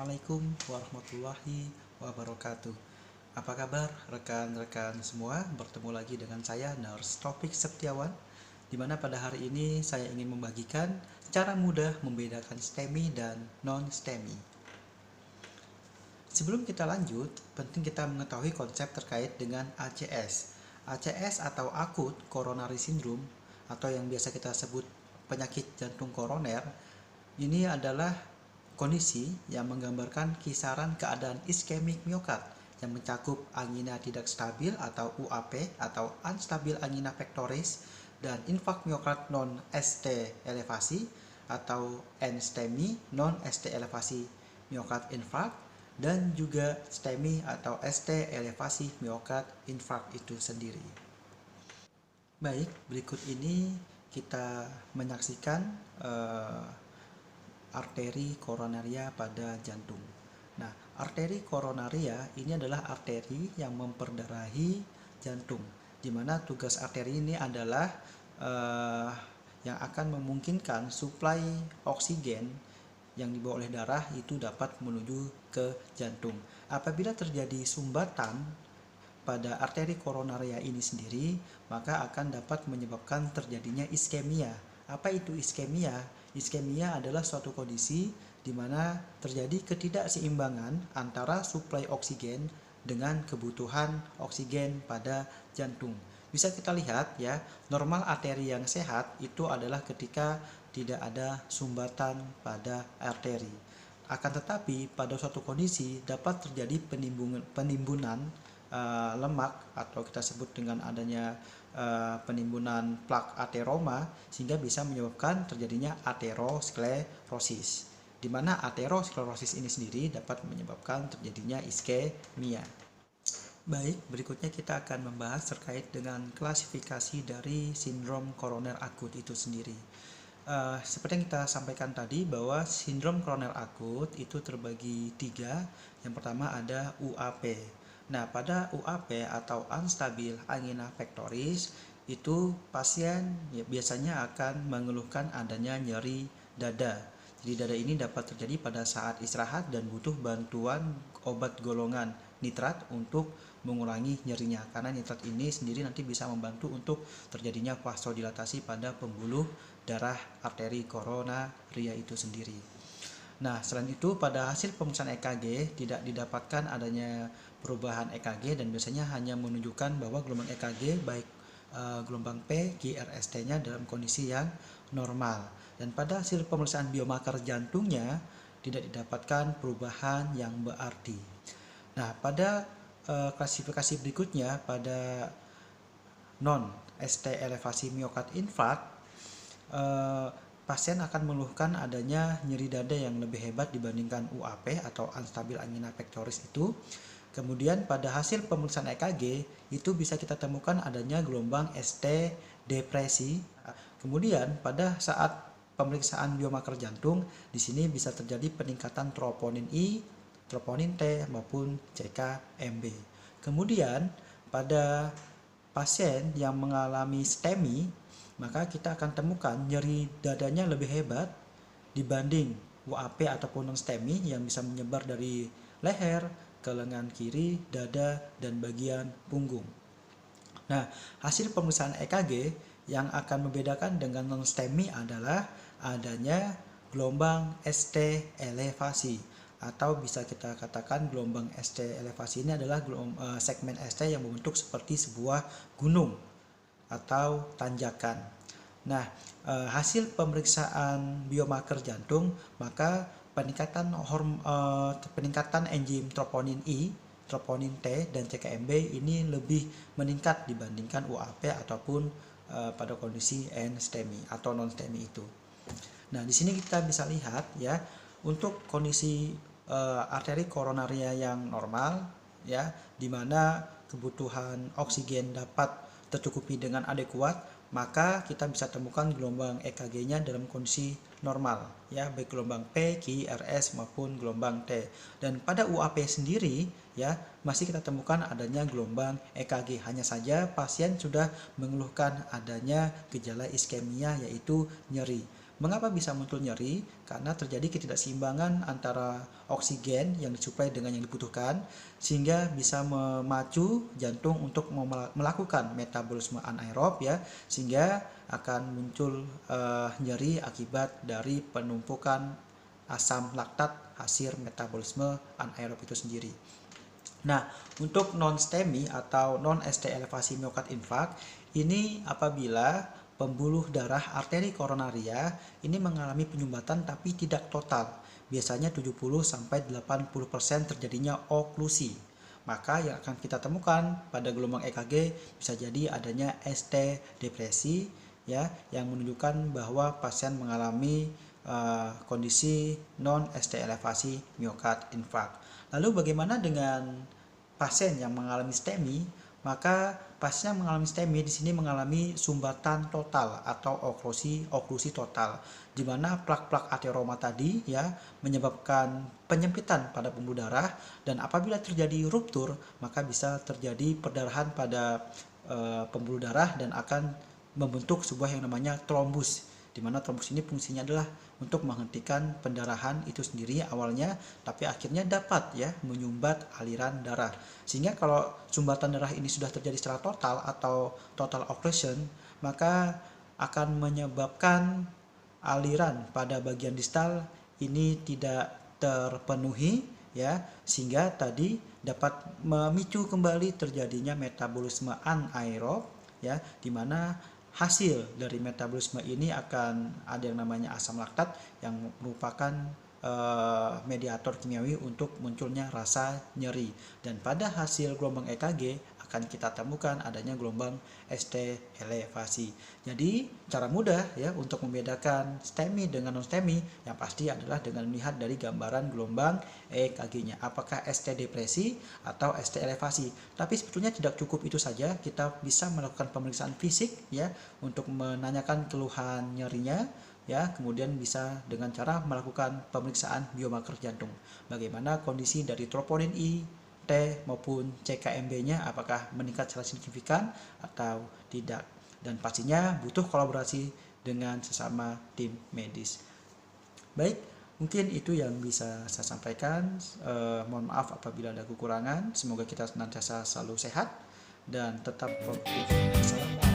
Assalamualaikum warahmatullahi wabarakatuh. Apa kabar rekan-rekan semua? Bertemu lagi dengan saya Nurse Taufik Septiawan, di mana pada hari ini saya ingin membagikan cara mudah membedakan STEMI dan non-STEMI. Sebelum kita lanjut, penting kita mengetahui konsep terkait dengan ACS. ACS atau Acute Coronary Syndrome atau yang biasa kita sebut penyakit jantung koroner, ini adalah kondisi yang menggambarkan kisaran keadaan iskemik miokard yang mencakup angina tidak stabil atau UAP atau unstabil angina pectoris dan infak miokard non ST elevasi atau NSTEMI non ST elevasi miokard infark dan juga STEMI atau ST elevasi miokard infark itu sendiri. Baik, berikut ini kita menyaksikan arteri koronaria pada jantung. Nah, arteri koronaria ini adalah arteri yang memperdarahi jantung, di mana tugas arteri ini adalah yang akan memungkinkan suplai oksigen yang dibawa oleh darah itu dapat menuju ke jantung. Apabila terjadi sumbatan pada arteri koronaria ini sendiri, maka akan dapat menyebabkan terjadinya iskemia. Apa itu iskemia? Iskemia adalah suatu kondisi di mana terjadi ketidakseimbangan antara suplai oksigen dengan kebutuhan oksigen pada jantung. Bisa kita lihat ya, normal arteri yang sehat itu adalah ketika tidak ada sumbatan pada arteri. Akan tetapi pada suatu kondisi dapat terjadi penimbunan lemak atau kita sebut dengan adanya penimbunan plak ateroma sehingga bisa menyebabkan terjadinya aterosklerosis, di mana aterosklerosis ini sendiri dapat menyebabkan terjadinya iskemia. Baik, berikutnya kita akan membahas terkait dengan klasifikasi dari sindrom koroner akut itu sendiri. Seperti yang kita sampaikan tadi bahwa sindrom koroner akut itu terbagi 3. Yang pertama ada UAP. Nah, pada UAP atau unstabil angina pectoris itu pasien biasanya akan mengeluhkan adanya nyeri dada. Jadi dada ini dapat terjadi pada saat istirahat dan butuh bantuan obat golongan nitrat untuk mengurangi nyerinya, karena nitrat ini sendiri nanti bisa membantu untuk terjadinya vasodilatasi pada pembuluh darah arteri koronaria itu sendiri. Nah, selain itu pada hasil pemeriksaan EKG tidak didapatkan adanya perubahan EKG dan biasanya hanya menunjukkan bahwa gelombang EKG baik gelombang P, Q, RST-nya dalam kondisi yang normal. Dan pada hasil pemeriksaan biomarker jantungnya tidak didapatkan perubahan yang berarti. Nah, pada klasifikasi berikutnya pada non ST elevasi miokard infark, pasien akan mengeluhkan adanya nyeri dada yang lebih hebat dibandingkan UAP atau unstabil angina pectoris itu. Kemudian pada hasil pemeriksaan EKG itu bisa kita temukan adanya gelombang ST depresi. Kemudian pada saat pemeriksaan biomarker jantung, di sini bisa terjadi peningkatan troponin I, troponin T maupun CKMB. Kemudian pada pasien yang mengalami STEMI, maka kita akan temukan nyeri dadanya lebih hebat dibanding UAP ataupun non-STEMI yang bisa menyebar dari leher ke lengan kiri, dada, dan bagian punggung. Nah, hasil pemeriksaan EKG yang akan membedakan dengan non-STEMI adalah adanya gelombang ST elevasi, atau bisa kita katakan gelombang ST elevasi ini adalah segmen ST yang membentuk seperti sebuah gunung atau tanjakan. Nah, hasil pemeriksaan biomarker jantung, maka peningkatan enzim troponin I, troponin T, dan CKMB ini lebih meningkat dibandingkan UAP ataupun pada kondisi NSTEMI atau non-STEMI itu. Nah, di sini kita bisa lihat ya, untuk kondisi arteri koronaria yang normal ya, di mana kebutuhan oksigen dapat tercukupi dengan adekuat, maka kita bisa temukan gelombang EKG-nya dalam kondisi normal ya, baik gelombang P, Q, RS maupun gelombang T. Dan pada UAP sendiri ya, masih kita temukan adanya gelombang EKG, hanya saja pasien sudah mengeluhkan adanya gejala iskemia yaitu nyeri. Mengapa bisa muncul nyeri? Karena terjadi ketidakseimbangan antara oksigen yang disuplai dengan yang dibutuhkan, sehingga bisa memacu jantung untuk melakukan metabolisme anaerob ya, sehingga akan muncul nyeri akibat dari penumpukan asam laktat hasil metabolisme anaerob itu sendiri. Nah, untuk non-STEMI atau non-ST elevasi miokard infark ini apabila pembuluh darah arteri koronaria ini mengalami penyumbatan tapi tidak total. Biasanya 70-80% terjadinya oklusi. Maka yang akan kita temukan pada gelombang EKG bisa jadi adanya ST depresi ya, yang menunjukkan bahwa pasien mengalami kondisi non ST elevasi miokard infark. Lalu bagaimana dengan pasien yang mengalami STEMI? Maka pasien yang mengalami STEMI di sini mengalami sumbatan total atau oklusi total, di mana plak-plak ateroma tadi ya menyebabkan penyempitan pada pembuluh darah, dan apabila terjadi ruptur maka bisa terjadi perdarahan pada pembuluh darah dan akan membentuk sebuah yang namanya trombus, di mana trombus ini fungsinya adalah untuk menghentikan pendarahan itu sendiri awalnya, tapi akhirnya dapat ya menyumbat aliran darah. Sehingga kalau sumbatan darah ini sudah terjadi secara total atau total occlusion, maka akan menyebabkan aliran pada bagian distal ini tidak terpenuhi ya, sehingga tadi dapat memicu kembali terjadinya metabolisme anaerob ya, di mana hasil dari metabolisme ini akan ada yang namanya asam laktat yang merupakan mediator kimiawi untuk munculnya rasa nyeri, dan pada hasil gelombang EKG akan kita temukan adanya gelombang ST elevasi. Jadi cara mudah ya untuk membedakan STEMI dengan non STEMI yang pasti adalah dengan melihat dari gambaran gelombang EKG-nya, apakah ST depresi atau ST elevasi. Tapi sebetulnya tidak cukup itu saja, kita bisa melakukan pemeriksaan fisik ya untuk menanyakan keluhan nyerinya ya, kemudian bisa dengan cara melakukan pemeriksaan biomarker jantung. Bagaimana kondisi dari troponin I, T maupun CKMB-nya, apakah meningkat secara signifikan atau tidak. Dan pastinya butuh kolaborasi dengan sesama tim medis. Baik, mungkin itu yang bisa saya sampaikan. Mohon maaf apabila ada kekurangan. Semoga kita senantiasa selalu sehat dan tetap produktif. Assalamualaikum.